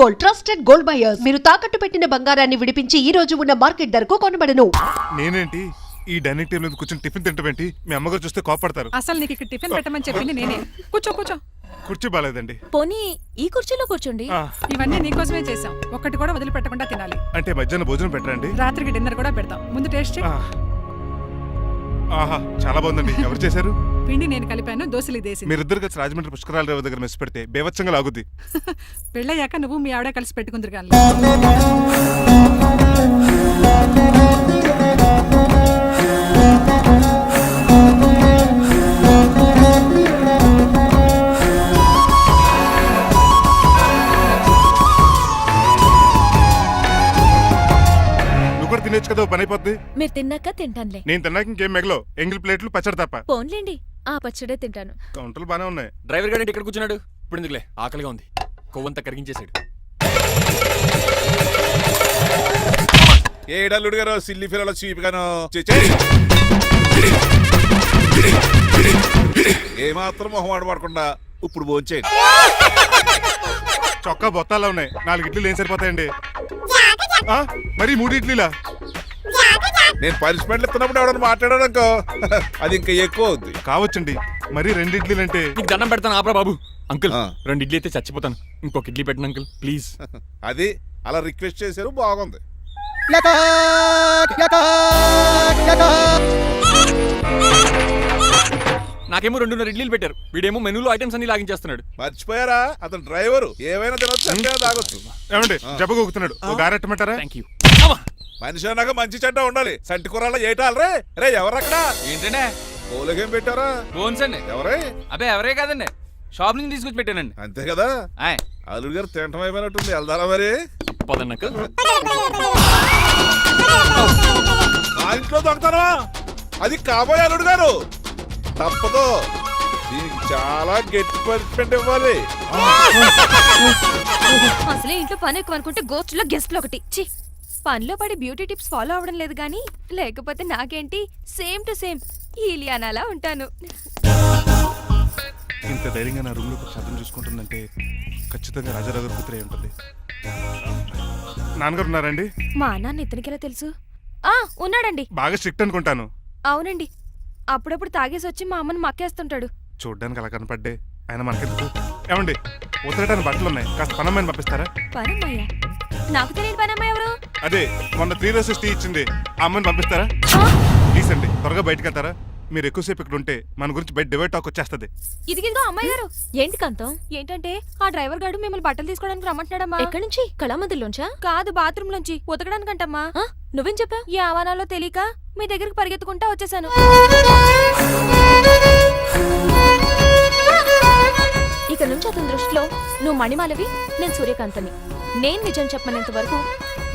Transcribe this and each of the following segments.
Gold, trusted gold buyers. మీరు తాకట్టు పెట్టిన బంగారాన్ని విడిపించి ఈ రోజు ఉన్న మార్కెట్ ధరకు కొనబడను. నేనేంటి ఈ డైనింగ్ టేబుల్ మీద కూర్చొని టిఫిన్ తింటామేంటి? మీ అమ్మగారు చూస్తే కోపడతారు. అసలు నీకు ఇక్కడ టిఫిన్ పెట్టమని చెప్పింది నేనే. కూర్చో కూర్చో. కుర్చీ బాలేదండి. పోనీ ఈ కుర్చీలో కూర్చోండి. ఇవన్నీ నీకోసమే చేసాం. ఒక్కటి కూడా వదిలిపెట్టకుండా తినాలి. అంటే మధ్యాహ్నం భోజనం పెట్టరండి? రాత్రికి డిన్నర్ కూడా పెడతాం. ముందు టేస్ట్ చెయ్. ఆహా, చాలా బాగుందండి. ఎవరు చేశారు? పిండి నేను కలిపాను, దోశలు దేసి. మీరిద్దరు కలిసి రాజమండ్రి పుష్కరాల రేవు దగ్గర మెస్ పెడితే బేవచ్చంగా లాగుద్ది. పెళ్ళయ్యాక నువ్వు మీ ఆవిడ కలిసి పెట్టుకుందరు కానీ. తినేచ్చు కదా, పని అయిపోద్ది. మీరు తిన్నాక తింటానులే. నేను తిన్నాక ఇంకేం మిగలో ఎంగిల్ ప్లేట్లు పచ్చడి తప్ప. పోన్లేండి, ఆ పచ్చడే తింటాను. కౌంటర్లు బానే ఉన్నాయి. డ్రైవర్ గారు ఇక్కడ కూర్చున్నాడు. ఇప్పుడు ఎందుకులే, ఆకలిగా ఉంది. కొవ్వంతా కరిగించేశాడు. ఏడల్లుడు గారు సిల్లి ఫిరలో చీపిగాను ఏమాత్రం మొహమాట పడకుండా ఇప్పుడు భోంచేయండి. చొక్కా బొత్తాల్లో ఉన్నాయి. 4 ఇడ్లీలు ఏం సరిపోతాయండి? మరి 3 ఇడ్లీలా? నేను పనిష్మెంట్లు ఇస్తున్నప్పుడు ఎవడన్నా మాట్లాడానుకో అది ఇంకా ఎక్కువ అవుద్ది. కావచ్చండి, మరి 2 ఇడ్లీలు అంటే. నీకు దండం పెడతాను, ఆపరా బాబు. అంకుల్ 2 ఇడ్లీ అయితే చచ్చిపోతాను. ఇంకొక ఇడ్లీ పెట్టండి అంకుల్, ప్లీజ్. అది అలా రిక్వెస్ట్ చేశారు, బాగుంది. నాకేమో 2 ఇడ్లీలు పెట్టారు. వీడేమో మెనూలో ఐటమ్స్ అన్ని లాగించేస్తున్నాడు. మర్చిపోయారా, అతను డ్రైవరు. ఏమైనా తినొచ్చు, అంటే తాగొచ్చు. ఏమండి జబ్బగొక్కుతున్నాడు, ఓ గారెట్టమంటారా? Thank you. మనిషి అన్నాక మంచి చెడ్డ ఉండాలి. సంటి కూరల్లో ఏటాలరే. రే ఎవరక్కడ? ఏంటంటే పోలకేం పెట్టారా? బోన్స్ అండి. ఎవరే? అబ్బే ఎవరే కాదండి, షాప్ నుంచి తీసుకొచ్చి పెట్టానండి. అంతే కదా. ఆయ్ అల్లుడు గారు తింటం అయిపోయినట్టుంది. వెళ్దారా మరి? పదండి అంకుల్. ఆ ఇంట్లో దొంగతనమా? అది కాబోయే అల్లుడు గారు. తప్పదు, దీనికి చాలా గట్టి పనిష్మెంట్ ఇవ్వాలి. అసలే ఇంట్లో పని ఎక్కువ అనుకుంటే గోస్ట్లో గెస్ట్లు ఒకటి. చి, పనిలో పడి బ్యూటీ టిప్స్ ఫాలో అవడం లేదు గానీ, లేకపోతే నాకేంటి సేమ్ టు సేమ్ ఈలియానాలా ఉంటాను. ఇంత ధైర్యంగా నా రూమ్ లో శబ్దం చూసుకుంటుందంటే ఖచ్చితంగా రాజారావు గారు కూతురే ఉంటుంది. నాన్నగారు ఉన్నారండి? మా నాన్న ఇతనికి ఎలా తెలుసు? ఉన్నాడండి. బాగా స్ట్రిక్ట్ అనుకుంటాను. అవునండి, అప్పుడప్పుడు తాగేసి వచ్చి మా అమ్మని మక్కేస్తుంటాడు. చూడ్డానికి అలా కనపడ్డే ఆయన మనకెందుకు? ఏమండి, ఉతరటానికి బట్టలు ఉన్నాయి, కాస్త పనమ్మాయిని పంపిస్తారా? పనమ్మయ్య? నాకు తెలియని పనమ్మాయి ఎవరు? అదే మొన్న 3 రోజెస్ టీ ఇచ్చింది, ఆ అమ్మాయిని పంపిస్తారా? ప్లీజ్ అండి, త్వరగా బయటకు వెళ్తారా? మీరు ఎక్కువసేపు ఇక్కడ ఉంటే మన గురించి బయట డివైడ్ టాక్ వచ్చేస్తుంది. ఇదిగిదిగో అమ్మాయి గారు. ఏంటి కంతం? ఏంటంటే ఆ డ్రైవర్ గారు మిమ్మల్ని బట్టలు తీసుకోవడానికి రమ్మంటున్నాడమ్మా. ఎక్కడి నుంచి? కళామందిలోంచా? కాదు, బాత్రూమ్ లోంచి ఉతకడానికంటమ్మా. నువ్వేం చెప్పా? ఈ ఆవానాలో తెలియక మీ దగ్గరికి పరిగెత్తుకుంటా వచ్చేసాను. ఇక నుంచి అతని దృష్టిలో నువ్వు మణిమాలవి, నేను సూర్యకాంతని. నేను నిజం చెప్పనంత వరకు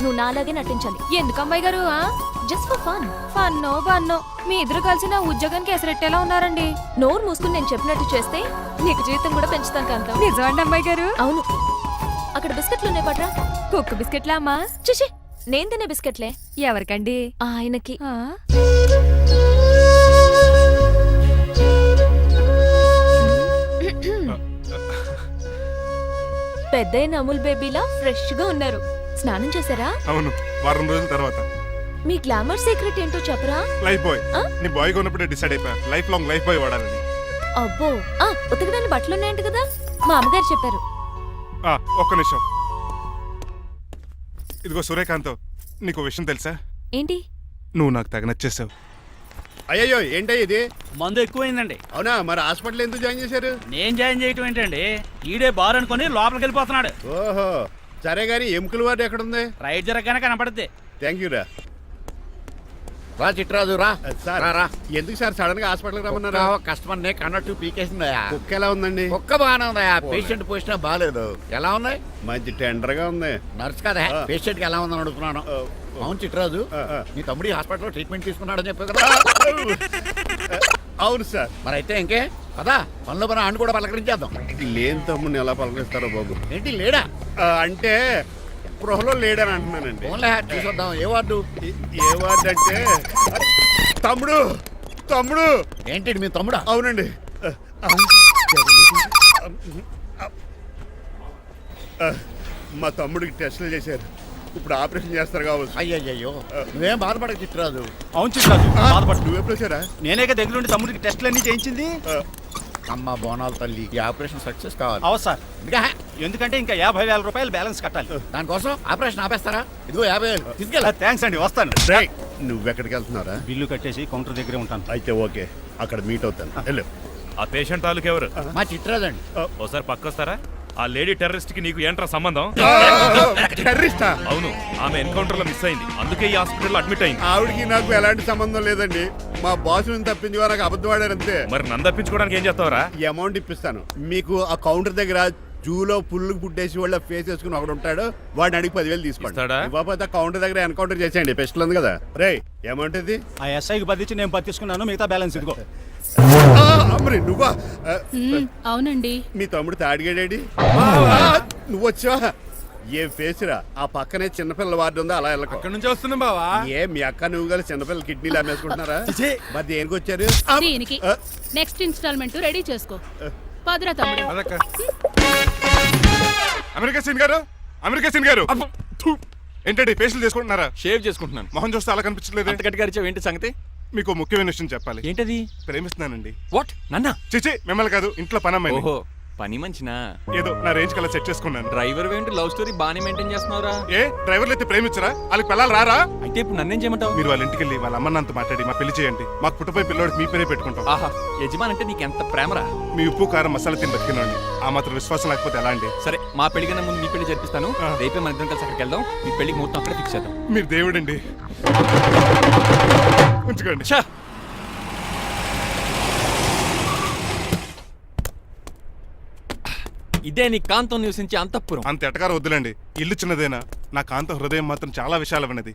నువ్వు నాలాగే నటించాలి. ఎందుకు అమ్మాయి గారు? Just for fun. ఫన్నో బన్నో మీ ఇద్దరు కలిసి నా ఉద్యోగానికి ఎసరెట్టేలా ఉన్నారండి. నోరు మూసుకుని నేను చెప్పినట్టు చేస్తే నీకు జీవితం కూడా పెంచుతాను కాంతం. నిజమండి అమ్మాయి గారు? అవును. అక్కడ బిస్కెట్లు ఉన్నాయి, పట్రా. కుక్క బిస్కెట్లా అమ్మా? చూసి నేను తినే బిస్కెట్లే. ఎవరికండి? ఆయనకి. పెద్దయిన అమూల్ బేబీలా ఫ్రెష్ గా ఉన్నారు. స్నానం చేశారా? అవును, వారం రోజుల తర్వాత. మీ గ్లామర్ సీక్రెట్ ఏంటో చెప్పరా? Life boy. నీ బాయ్ గా ఉన్నప్పుడే డిసైడ్ అయిపోయా లైఫ్ లాంగ్ లైఫ్ బాయ్ వాడాలని. అబ్బో, ఉతకడానికి బట్టలు ఉన్నాయంట కదా, మా అమ్మగారు చెప్పారు. ఒక్క నిమిషం. ఇదిగో సూర్యకాంత్, నీకు విషయం తెలుసా? ఏంటి? నువ్వు నాకు తెగ నచ్చేసావు. అయ్యో ఏంటో ఇది? మందు ఎక్కువైందండి. అవునా? మరి హాస్పిటల్ ఎందుకు జాయిన్ చేశారు? నేను జాయిన్ చేయటం ఏంటండి, ఈడే బార్ అనుకుని లోపలికి వెళ్ళిపోతున్నాడు. ఓహో, సరే గాని ఎముకల వార్డు ఎక్కడుంది? రైట్ జరగగానే కనపడుద్ది. థ్యాంక్ యూ రా. రా చిట్రాజు రా. సార్ రా. ఎందుకు సార్ సడన్ గా హాస్పిటల్ రమ్మన్నారా? కస్టమర్ నే కన్నట్టు పీకేసిందయా. కుక్క ఎలా ఉందండి? కుక్క బాగానే ఉందయా, పేషెంట్ పొజిషన్ బాగాలేదు. ఎలా ఉంది? మంచి టెండర్ గా ఉంది. నర్స్ కదా, పేషెంట్ కి ఎలా ఉందని అడుగుతున్నాను. అవును చిట్రాజు, నీ తమ్ముడి హాస్పిటల్లో ట్రీట్మెంట్ తీసుకున్నాడని చెప్పావు కదా? అవును సార్. మరి అయితే ఇంకే కదా, పనిలో పని ఆండు కూడా పలకరించేద్దాం. లేని తమ్ముడిని ఎలా పలకరిస్తారో బాబు. ఏంటి లేడా? అంటే గృహలో లేడని అంటున్నానండి. ఫోన్లే చూసొద్దాం. ఏ వార్డు? ఏ వార్డు అంటే తమ్ముడు. తమ్ముడు ఏంటి మీ తమ్ముడా? అవునండి. మా తమ్ముడికి టెస్టులు చేశారు. ఇప్పుడు ఆపరేషన్ చేస్తారు కావచ్చు. అయ్యయ్యో నువ్వేం బాధపడక చిట్రాజు. అవును చిట్రాజు బాధపడు. నువ్వు ఎప్పుడు వచ్చారా? నేనేగా దగ్గరుండి తమ్ముడికి టెస్టులు అన్ని చేయించింది. అమ్మ బోనాల తల్లి ఈ ఆపరేషన్ సక్సెస్ కావాలి. అవ సార్, ఇంకా ఎందుకంటే ఇంకా 50,000 రూపాయలు బ్యాలెన్స్ కట్టాలి. దానికోసం ఆపరేషన్ ఆపేస్తారా? ఇదిగో 50,000 తీసుకెళ్ళ. థ్యాంక్స్ అండి, వస్తాను. రేయ్, నువ్వెక్కడికి వెళ్తున్నారా? బిల్లు కట్టేసి కౌంటర్ దగ్గరే ఉంటాను. అయితే ఓకే, అక్కడ మీట్ అవుతాను. వెళ్ళు. ఆ పేషెంట్ తాలూకు ఎవరు? మా చిట్రాజు అండి. ఓసారి పక్కొస్తారా? ఆ లేడీ టెర్రరిస్ట్ కి నీకు ఏంట్రా సంబంధం? టెర్రరిస్టా? అవును, ఆమె ఎన్కౌంటర్ లో మిస్ అయింది, అందుకే ఈ హాస్పిటల్ అడ్మిట్ అయింది. ఆవిడకి నాకు ఎలాంటి సంబంధం లేదండి. మా బాస్ నుంచి తప్పించి నాకు అబద్ధం ఆడారంతే. మరి నన్ను తప్పించుకోవడానికి ఏం చేస్తావరా? ఈ అమౌంట్ ఇప్పిస్తాను మీకు. ఆ కౌంటర్ దగ్గర జూలో పుల్లు పుట్టేసి వాళ్ళ ఫేస్ వేసుకుని ఒకడు ఉంటాడు, వాడిని అడిగి 10,000 తీసుకోండి. ఇస్తాడా? ఇవ్వకపోతే ఆ కౌంటర్ దగ్గర ఎన్కౌంటర్ చేసేయండి. పెస్టల్ ఉంది కదా. రే అమౌంట్ ఇది. ఆ ఎస్ఐకి బదిలించి నేను తీసుకున్నాను, మిగతా బ్యాలెన్స్ ఇదిగో. అమ్మరి నువ్వా? అవునండి. మీ తమ్ముడు తాడిగాడేడి? నువ్వు వచ్చావా? ఏం ఫేస్ రా. ఆ పక్కనే చిన్నపిల్లల వార్డు ఉందా, అలా వెళ్ళకు. అక్కడ నుంచి వస్తున్నాం బావా. ఏ మీ అక్క నువ్వు కలిసి చిన్నపిల్లల కిడ్నీలు అమ్మేసుకుంటున్నారా? మరి దేనికి వచ్చారు? దీనికి నెక్స్ట్ ఇన్స్టాల్మెంట్ రెడీ చేసుకో. పదరా తమ్ముడు. అదక్క. అమెరికా సీన్ గారు, అమెరికా సీన్ గారు, ఏంటండి ఫేషియల్ చేసుకుంటున్నారా? షేవ్ చేసుకుంటున్నాను. మొహం చూస్తే అలా కనిపించలేదు. అంత గట్టిగా అరిచావు, ఏంటి సంగతి? మీకు ముఖ్యమైన విషయం చెప్పాలి. ఏంటది? ప్రేమిస్తున్నానండి. వాట్? నన్నా? చిచి, మిమ్మల్ని కాదు, ఇంట్లో పనమ్మాయి. ఓహో, పని మంచినా? ఏదో నా రేంజ్ కల్లా సెట్ చేసుకున్నాను. డ్రైవర్ ఏంటి లవ్ స్టోరీ బాగానే మెయింటైన్ చేస్తున్నావురా? ఏ డ్రైవర్లు అయితే ప్రేమించరా? వాళ్ళకి పిల్లలు రారా? అయితే ఇప్పుడు నన్నేం చేయమంటావు? మీరు వాళ్ళ ఇంటికి వెళ్ళి వాళ్ళ అమ్మన్నంత మాట్లాడి మా పెళ్లి చేయండి. మాకు పుట్టపోయి పిల్లోడికి మీ పేరే పెట్టుకుంటాం. ఆహా, యజమాన్ అంటే నీకు ఎంత ప్రేమరా? మీ ఉప్పు కారం మసాలా తిని బతికినండి. ఆ మాత్రం విశ్వాసం లేకపోతే ఎలా అండి? సరే, మా పెళ్లి కన్నా ముందు మీ పెళ్లి జరిపిస్తాను. ఆ. రేపే మన ఇద్దరం కలిసి అక్కడికి వెళ్దాం. మీ పెళ్లికి మొత్తం అక్కడ ఫిక్స్ చేద్దాం. మీరు దేవుడండి. ఉంచుకోండి. ఛా! ఇదే నీ కాంతం నివసించే అంతఃపురం. అంత ఎటకారం వద్దులండి. ఇల్లు చిన్నదేనా, నా కాంత హృదయం మాత్రం చాలా విశాలమైనది.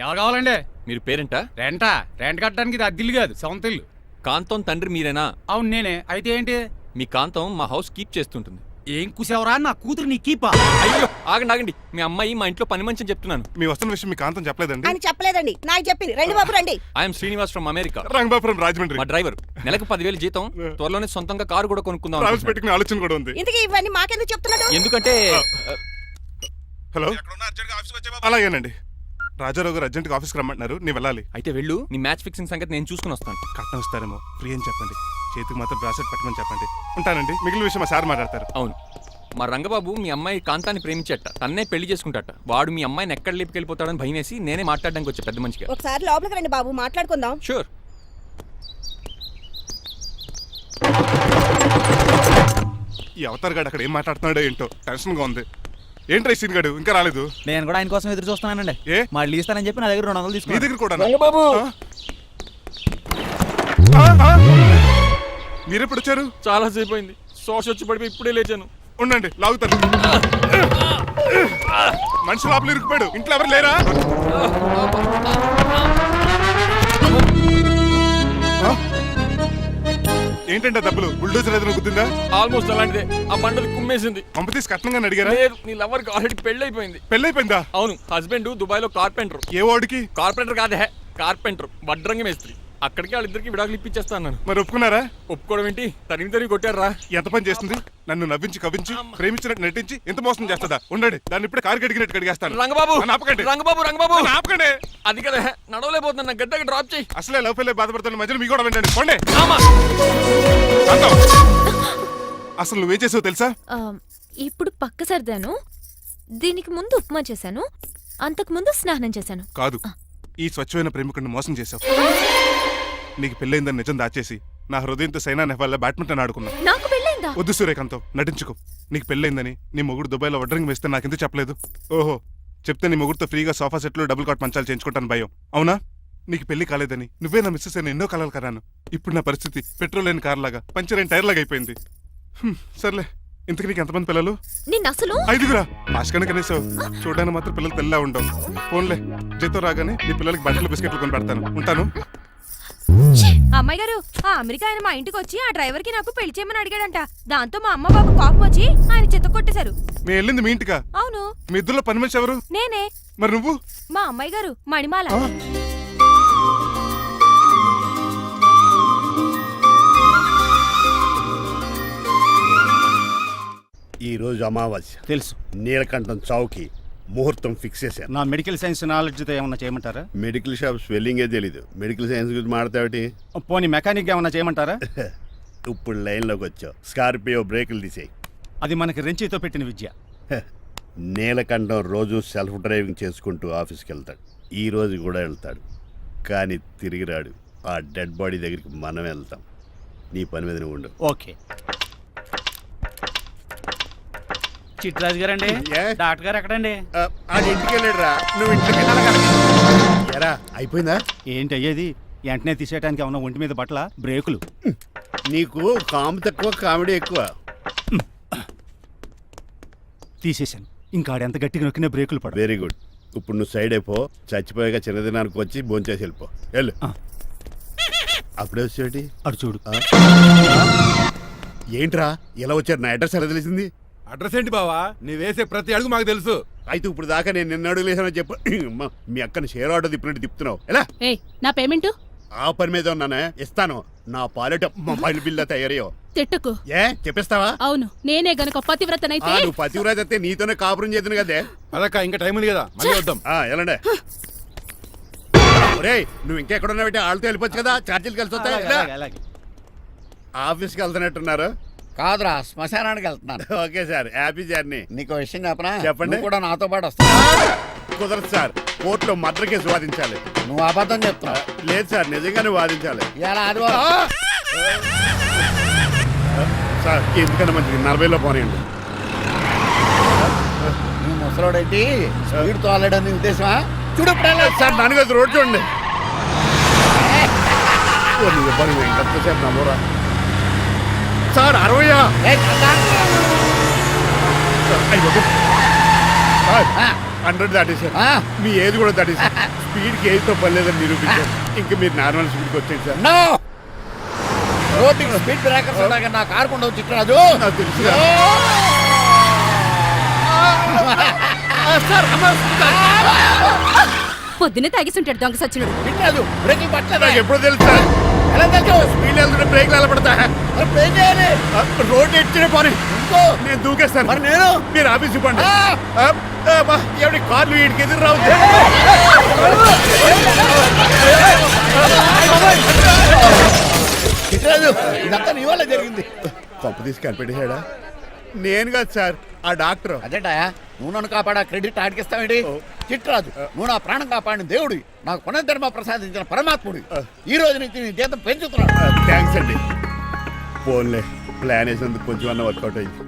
ఎవరు కావాలండి? మీరు పేరెంటా? రెంటా? రెంట్ కట్టడానికి ఇది అద్దిల్లు కాదు, సొంత ఇల్లు. కాంతం తండ్రి మీరేనా? అవును నేనే. అయితే ఏంటి? మీ కాంతం మా హౌస్ కీప్ చేస్తుంటుంది. ఏం కూసేవరా? నా కూతురు నీ కీపా? అయ్యో, ఆగండి ఆగండి. మీ అమ్మాయి మా ఇంట్లో పని మంచి చెప్తున్నాను. మీ వస్తున్న విషయం మీ కాంతం చెప్పలేదండి? అని చెప్పలేదండి, నాకు చెప్పింది. రండి బాబు రండి. I'm Srinivas from America. Rangabapuram Rajahmundry. మా డ్రైవర్. నెలకు 10,000 జీతం. త్వరలోనే సొంతంగా కారు కూడా కొనుక్కుందాం ట్రావెల్స్ అనుకుంటున్నాను. పెట్టుకునే ఆలోచన కూడా ఉంది. ఇంతకీ ఇవన్నీ మాకెందుకు చెప్తున్నాడు? ఎందుకంటే హలో, అలాగేనండి. రాజారావు గారు అర్జెంట్గా ఆఫీస్కి రమ్మంటున్నారు, నీ వెళ్ళాలి. అయితే వెళ్ళు. నీ మ్యాచ్ ఫిక్సింగ్ సంగతి నేను చూసుకుని వస్తాను. కట్నం ఇస్తారేమో, ఫ్రీ అని చెప్పండి. చేతికి మాత్రం బ్రాసెట్ పెట్టమని చెప్పండి. ఉంటానండి. మిగిలిన విషయం మా సార్ మాట్లాడతారు. అవును, మా రంగబాబు మీ అమ్మాయి కాంతాన్ని ప్రేమించట. తన్నే పెళ్లి చేసుకుంటాట. వాడు మీ అమ్మాయిని ఎక్కడ లేపుకెళ్ళిపోతాడని భయం వేసి నేనే మాట్లాడడానికి వచ్చా పెద్ద మనిషిగా. ఒకసారి లోపలికి రండి బాబు, మాట్లాడుకుందాం. షూర్. ఈ అవతార్ గాడు అక్కడ ఏం మాట్లాడుతున్నాడో ఏంటో టెన్షన్గా ఉంది. ఏంట్రా సీన్ గాడు ఇంకా రాలేదు? నేను కూడా ఆయన కోసం ఎదురు చూస్తున్నానండి. ఏ మళ్ళీ ఇస్తానని చెప్పి నా దగ్గర 200 నీ తీసుకున్నాను. దగ్గర కూడా? రంగబాబు! మీరెప్పుడు వచ్చారు? చాలా సేపు అయింది. శోష వచ్చి పడిపోయి ఇప్పుడే లేచాను. ఉండండి, లాగుతాను. మనిషి లోపల ఇరుక్కుపోయాడు. ఇంట్లో ఎవరు లేరా? ఆ? ఏంటంటే డబ్బులు బుల్డోజర్ ఏదైనా గుద్దిందా? ఆల్మోస్ట్ అలాంటిదే. ఆ బండలు కుమ్మేసింది. పంప తీసి కట్నంగా అడిగారా? లేదు, నీ లవర్కి ఆల్రెడీ పెళ్లి అయిపోయింది. పెళ్ళైపోయిందా? అవును, హస్బెండ్ దుబాయ్ లో కార్పెంటర్. ఏ వాడికి? కార్పెంటర్ కాదే, కార్పెంటర్. వడ్రంగి మేస్త్రి. అక్కడికి వాళ్ళిద్దరికి విడాకులు ఇప్పించేస్తా అన్నాను. మరి ఒప్పుకున్నారా? ఒప్పుకోవడం ఏంటి, తరిగి కొట్టారా. ఎంత పని చేస్తుంది? నన్ను నవ్వించి కవ్వించి ప్రేమించినట్టు నటించి ఎంత మోసం చేస్తుందా? ఉండండి, దాన్ని ఇప్పుడు కారు కడిగినట్టు కడిగేస్తాను. రంగబాబు! నన్ను ఆపకండి. రంగబాబు! రంగబాబు! నన్ను ఆపకండి. అది కదా, నడవలేకపోతున్నా. గడ్డకి డ్రాప్ చేయి. అసలే లవ్ ఫెయిల్ బాధపడుతున్న మధ్యలో మీ కూడా వినండి. పోండి. ఆమా! శాంతం. అసలు నువ్వేం చేసావు తెలుసా? ఇప్పుడు పక్క సర్దాను. దీనికి ముందు ఉప్మా చేశాను. అంతకు ముందు స్నానం చేశాను. కాదు, ఈ స్వచ్ఛమైన ప్రేమికుడిని మోసం చేసావు. నీకు పెళ్ళైందని నిజం దాచేసి నా హృదయంతో సైనా నెహ్వాల్ బ్యాడ్మింటన్ ఆడుకున్నా. నాకు పెళ్ళైందా? వద్దు సూర్యకాంతం, నటించుకో. నీకు పెళ్ళైందని నీ మొగుడు దుబాయ్లో వడ్రంగి వేస్తే నాకెందుకు చెప్పలేదు? ఓహో, చెప్తే నీ మొగుడుతో ఫ్రీగా సోఫా సెట్లు డబుల్ కాట్ మంచాలు చేయించుకుంటాను భయం. అవునా? నీకు పెళ్లి కాలేదని నువ్వే నా మిస్సెస్ అని ఎన్నో కలలు కరాను. ఇప్పుడు నా పరిస్థితి పెట్రోల్ లేని కార్ లాగా, పంచర్ అయిన టైర్ లాగా అయిపోయింది. సర్లే, ఇంతకు నీకు ఎంతమంది పిల్లలు? నిన్ను అసలు 5గురా. ఆశకనే కనీసం చూడడానికి మాత్రం పిల్లలు తెల్లా ఉండవు. ఫోన్లే, జీతం రాగానే నీ పిల్లలకి బట్టలు బిస్కెట్లు కొని పెడతాను. ఉంటాను. అమ్మాయి గారు, ఆ అమెరికా ఆయన మా ఇంటికి వచ్చి ఆ డ్రైవర్ కి నాకు పెళ్లి చేయమని అడిగాడంట. దాంతో మా అమ్మ బాబు కోపం వచ్చి ఆయన చెత్త కొట్టేశారు. మేము వెళ్ళింది మీ ఇంటికా? అవును. మీ ఇద్దరులో పని మనిషి ఎవరు? నేనే. మరి నువ్వు? మా అమ్మాయి గారు మణిమాల. ఈ రోజు అమావాస్య. తెలుసు. నీలకంఠం చౌకి ముహూర్తం ఫిక్స్ చేశాను. నా మెడికల్ సైన్స్ నాలెడ్జ్తో ఏమన్నా చేయమంటారా? మెడికల్ షాప్ స్వెల్లింగే తెలీదు, మెడికల్ సైన్స్ గురించి మాట్లాడతావిటి? పోనీ మెకానిక్ ఏమన్నా చేయమంటారా? ఇప్పుడు లైన్లోకి వచ్చావు. స్కార్పియో బ్రేకులు తీసేయి. అది మనకి రెంచితో పెట్టిన విద్య. నీలకంఠం రోజు సెల్ఫ్ డ్రైవింగ్ చేసుకుంటూ ఆఫీస్కి వెళ్తాడు. ఈ రోజు కూడా వెళ్తాడు, కానీ తిరిగి రాడు. ఆ డెడ్ బాడీ దగ్గరికి మనం వెళ్తాం. నీ పని మీద నువ్వు ఉండు. ఓకే. చిట్రాజు గారండి, ఏ? డాక్టర్ గారు ఎక్కడండి? అది ఇంటికి వెళ్ళాడురా, నువ్వు ఇంటికి ఎరా అయిపోయిందా? ఏంటి అయ్యేది? వెంటనే తీసేయడానికి ఏమన్నా ఒంటి మీద బట్టల బ్రేకులు? నీకు కాము తక్కువ, కామెడీ ఎక్కువ. తీసేశాను. ఇంకా ఆడెంత గట్టిగా నొక్కినా బ్రేకులు పడ. Very good. ఇప్పుడు నువ్వు సైడ్ అయిపో. చచ్చిపోయాక చిన్నదినానికి వచ్చి భోంచేసి వెళ్ళిపో. వెళ్ళు. అప్పుడే వచ్చేటి అటు చూడు. ఏంట్రా ఇలా వచ్చారు? నా అడ్రస్ ఎలా తెలిసింది? అడ్రస్ ఏంటి బావా? నీ వేసే ప్రతి అడుగు మాకు తెలుసు. అయితే ఇప్పుడు దాకా నేను నిన్న అడుగులేసానని చెప్పు. అమ్మా, మీ అక్కని షేర్ ఆర్డర్ తిప్పినట్టు తిప్పుతున్నావు. ఎలా? ఏయ్ నా పేమెంట్ ఆ పని మీద ఉన్నానే, ఇస్తాను. నా పాలెట మొబైల్ బిల్లా తయారయ్యో. తిట్టుకు. ఏ చెప్పిస్తావా? అవును, నేనే గనక పతివ్రతనైతే నువ్వు పతివ్రత అయితే నీతోనే కాపురం చేతును కదే. అదక్క ఇంకా టైం ఉంది కదా, మళ్ళీ వద్దాం. ఎలాండే? ఒరేయ్, నువ్వు ఇంకెక్కడున్నావు? వాళ్ళతో వెళ్ళిపోవచ్చు కదా, ఛార్జీలు కలిసి వస్తాయి. ఎలా? అలాగే. ఆఫీస్కి వెళ్తున్నట్టున్నారు. కాదురా, శ్మశానానికి వెళ్తున్నాను. Okay sir, happy journey. నీకు విషయం చెప్పనా? చెప్పండి. నువ్వు కూడా నాతో పాటు వస్తా. కుదరదు సార్, కోర్టులో మర్డర్ కేసు వాదించాలి. నువ్వు అబద్ధం చెప్తున్నావు. లేదు సార్, నిజంగానే వాదించాలి. ఇలా ఆదివారం సార్ ఎందుకన్నా మంచిది 40లో పోనీయండి. నీ ముసలోడేంటి స్పీడ్ తోలడని ఉద్దేశమా? చూడు సార్ నాన్నగారు రోడ్ చూడండి. ఎంతసేపు నమ్మరా సార్? 60 100 దాటేశారు. మీ ఏది కూడా దాటేశారు. స్పీడ్కి ఏదితో పని లేదని నిరూపించారు. ఇంకా మీరు నార్మల్ స్పీడ్కి వచ్చేది సార్. రోడ్డుకి స్పీడ్ బ్రేకర్స్ ఉండగా నా కారు కొండ చిట్రాజు. నాకు తెలుసు పొద్దున్నే తాగిస్తుంటాడు దొంగ సచ్చినుడు. చిట్రాజు బ్రేకింగ్ పట్టలేదు. నాకు ఎప్పుడో తెలుసు సార్. ఎలా తెలుసు? స్పీడ్ వెళ్తుంటే బ్రేక్లు ఎలా పడతా? బ్రేక్ చేయాలి. రోడ్ ఎచ్చిన పోనీ ఇంకో నేను దూకేస్తాను. మరి నేను? మీరు ఆఫీస్ ఇవ్వండి. ఎవరి కార్లు వీడికి ఎదురు రావు. చిట్రాజు ఇదంతా నీ వల్ల జరిగింది. కొంప తీసి కనిపెట్టేశాడా? నేను కాదు సార్, ఆ డాక్టర్. అదేంటా నువ్వు నన్ను కాపాడా క్రెడిట్ ఆడికిస్తావేంటి? చిట్రాజు నువ్వు నా ప్రాణం కాపాడిన దేవుడి, నాకు పునర్ధర్మ ప్రసాదించిన పరమాత్ముడి. ఈ రోజు నుంచి నీ జీతం పెంచుతున్నాడు. థ్యాంక్స్ అండి. ఫోన్లే, ప్లాన్ వేసినందుకు కొంచెం అన్న వర్కౌట్ అయింది.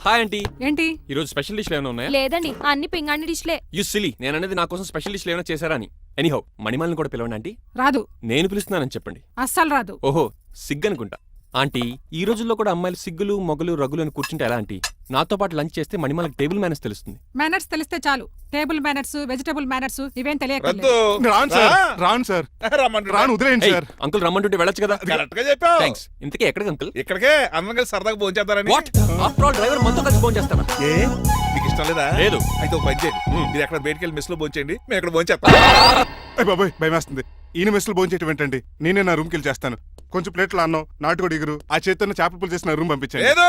Hi aunty. ఏంటి ఈ రోజు స్పెషల్ డిష్లు ఏమైనా ఉన్నాయా? లేదండి, అన్ని పింగాణి డిష్లే. యు సిలీ, నేను అనేది నా కోసం స్పెషల్ డిష్లు ఏమైనా చేశారా అని. ఎనీహౌ, మణిమాలని కూడా పిలవండి ఆంటీ. రాదు, నేను పిలుస్తున్నానని చెప్పండి. అస్సలు రాదు. ఓహో, సిగ్గనుకుంటా. ఆంటీ, ఈ రోజుల్లో కూడా అమ్మాయిలు సిగ్గులు మొగలు రగులు అని కూర్చుంటే ఎలా ఆంటీ? నాతో పాటు లంచ్ చేస్తే మణిమాలకి టేబుల్ మేనేజ్ తెలుస్తుంది. మేనర్స్ తెలిస్తే చాలు. టేబుల్ మేనర్స్, వెజిటబుల్ మేనర్స్ ఇవేం తెలియక రాను సార్, రాను సార్, రాను, వదిలేయండి సార్. అంకుల్ రమ్మంటుంటే వెళ్ళొచ్చు కదా. కరెక్ట్ గా చెప్పావు. థ్యాంక్స్. ఇంతకీ ఎక్కడికి అంకుల్? ఇక్కడికే అందరం కలిసి సరదాగా భోంచేద్దారని. వాట్? ఆఫ్టర్ ఆల్ డ్రైవర్ మనతో కలిసి ఫోన్ చేస్తాను. ఏ మీకు ఇష్టం లేదా? లేదు. అయితే ఒక పని చేయండి, మీరు ఎక్కడ బయటికి వెళ్ళి మెస్ లో భోంచేయండి, మేము ఎక్కడ భోంచేస్తాం. బాబాయ్ భయమేస్తుంది. ఈయన మెస్సులు భోంచేయటం ఏంటండి? నేనే నా రూమ్కి వెళ్ళి చేస్తాను. కొంచెం ప్లేట్లో అన్నం, నాటుకోడి ఇగురు, ఆ చేతితో చేపల పులుసు చేసి నా రూమ్ పంపించండి. లేదు,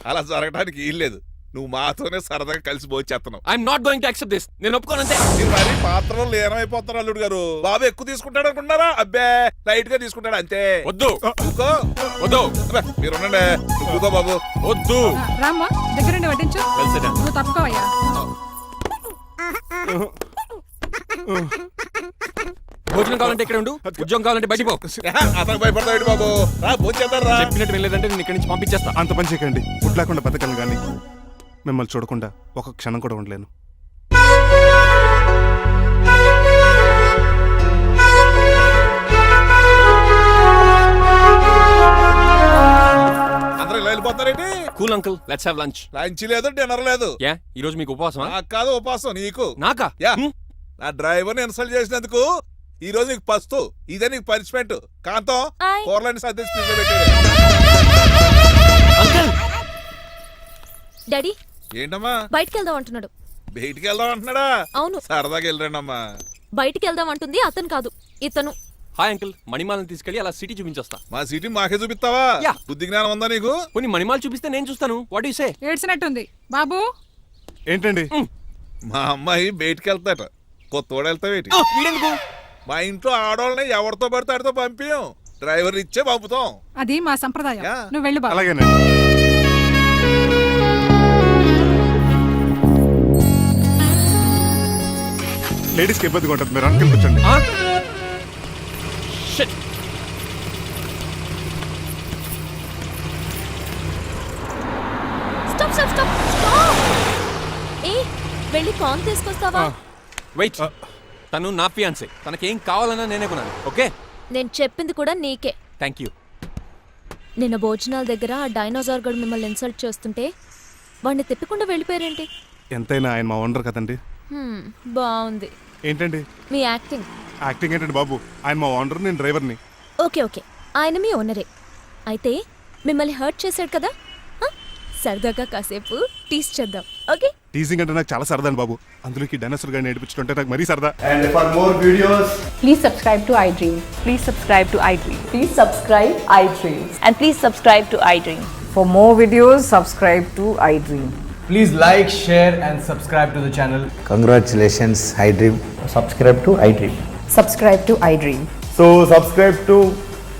అలా జరగడానికి ఏం లేదు. నువ్వు మాతోనే సరదాగా కలిసి భోంచేస్తున్నావు. I'm not going to accept this. నేను ఒప్పుకోనంతే. మీరు మరి పాత్రలో లీనమైపోతారు అల్లుడు గారు. బాబు ఎక్కువ తీసుకుంటాడు అనుకుంటున్నారా? అబ్బే లైట్ గా తీసుకుంటాడు అంతే. వద్దు, ఊకో. వద్దు. అబ్బే, మీరు ఉండండి. నువ్వు ఊకో బాబు. వద్దు. రామ్మా, దగ్గరుండి వడ్డించు. Well said. నువ్వు తప్పుకోవయ్యా. భోజనం కావాలంటే ఇక్కడ ఉండు, ఉద్యోగం కావాలంటే బయటికి పో. అతను భయపడతాడు బాబు. రా భోంచేద్దాం రా. చెప్పినట్టు వెళ్ళలేదంటే నేను ఇక్కడి నుంచి పంపించేస్తా. అంత పని చేయకండి. ఫుడ్ లేకుండా బతకను కానీ మిమ్మల్ని చూడకుండా ఒక క్షణం కూడా ఉండలేను. అందరూ ఇలా వెళ్ళిపోతారేంటి? Cool uncle, let's have lunch. Lunch లేదు, డిన్నర్ లేదు. యా, ఈ రోజు మీకు ఉపవాసమా? నాకు కాదు ఉపవాసం, నీకు. నాకా? యా, నా డ్రైవర్ని ఇన్సల్ట్ చేసినందుకు ఈ రోజు నీకు పస్తు, ఇదే నీకు పనిష్మెంట్. కాంతం కూరలని సర్దేసి ఫ్రిడ్జ్ లో పెట్టాడు. అంకుల్, డాడీ ఏంటమ్మా బయటికి వెళ్దాం అంటున్నాడు. బయటికి వెళ్దాం అంటున్నాడా? అవును, సరదాగా వెళ్ళరండి అమ్మా. బయటికి వెళ్దాం అంటుంది అతను కాదు, ఇతను. హాయ్ అంకుల్, మణిమాలను తీసుకెళ్ళి అలా సిటీ చూపించొస్తా. మా సిటీ మాకే చూపిస్తావా? యా. బుద్ధి జ్ఞానం ఉందా నీకు? కొన్ని మణిమాలు చూపిస్తే నేను చూస్తాను. What you say? ఏడ్చినట్టుంది బాబు. ఏంటండి? మా అమ్మాయి బయటికి వెళ్తాట. కొత్తోడు వెళ్తావేటి? వీడెందుకు? మా ఇంట్లో ఆడవాళ్ళని ఎవరితో పడితే ఆడితో పంపించం, డ్రైవర్ ఇచ్చే పంపుతాం. అది మా సంప్రదాయం. యా. నువ్వు వెళ్ళు బాబు. అలాగేనండి. లేడీస్కి ఇబ్బందిగా ఉంటుంది, మీరు అంకెల్ కూర్చోండి. Shit. Stop stop stop stop. ఏ వెళ్ళి కాన్ తీసుకొస్తావా? వెయిట్, తను నా ఫియాన్సే. తనకేం కావాలన్నా నేనే కొనాలి. ఓకే, నేను చెప్పింది కూడా నీకే. Thank you. నిన్న భోజనాల దగ్గర ఆ డైనోసార్ గడు మిమ్మల్ని ఇన్సల్ట్ చేస్తుంటే వాడిని తిప్పకుండా వెళ్ళిపోయారేంటి? ఎంతైనా ఆయన మా ఓనర్ కదండి. బాగుంది ఏంటండి మీ యాక్టింగ్. యాక్టింగ్ ఏంటండి బాబు? ఆయన మా ఓనర్, నేను డ్రైవర్ని. ఓకే ఓకే, ఆయన మీ ఓనరే. అయితే మిమ్మల్ని హర్ట్ చేశాడు కదా, సరదాగా కాసేపు టీస్ చేద్దాం. ఓకే, టీజింగ్ అంటే నాకు చాలా సరదా అండి బాబు. అందులోకి డైనోసర్ గారిని నేర్పించుకుంటే నాకు మరీ సరదా. And for more videos Please subscribe to iDream. Please subscribe to iDream. Please subscribe iDream. And please subscribe to iDream. For more videos, subscribe to iDream. Please like, share and subscribe to the channel. Congratulations iDream. Subscribe to iDream. Subscribe to iDream. So subscribe to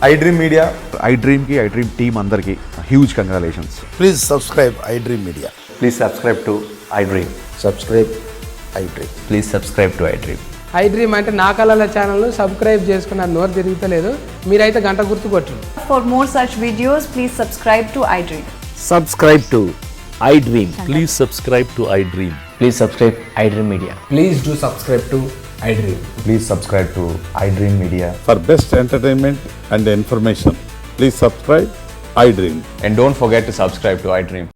iDream media. iDream కి iDream team అందరికి huge congratulations. Please subscribe iDream media. Please subscribe to iDream. Subscribe iDream. Please subscribe to iDream. iDream అంటే నా కళల channel subscribe చేసుకున్న నోరు తిరుగుతలేదు. మీరైతే గంట గుర్తు కొట్టండి. For more such videos, please subscribe to iDream. Subscribe to iDream. Please subscribe to iDream. Please subscribe iDream media. Please do subscribe to iDream. Please subscribe to iDream media. For best entertainment and information, please subscribe iDream. And don't forget to subscribe to iDream.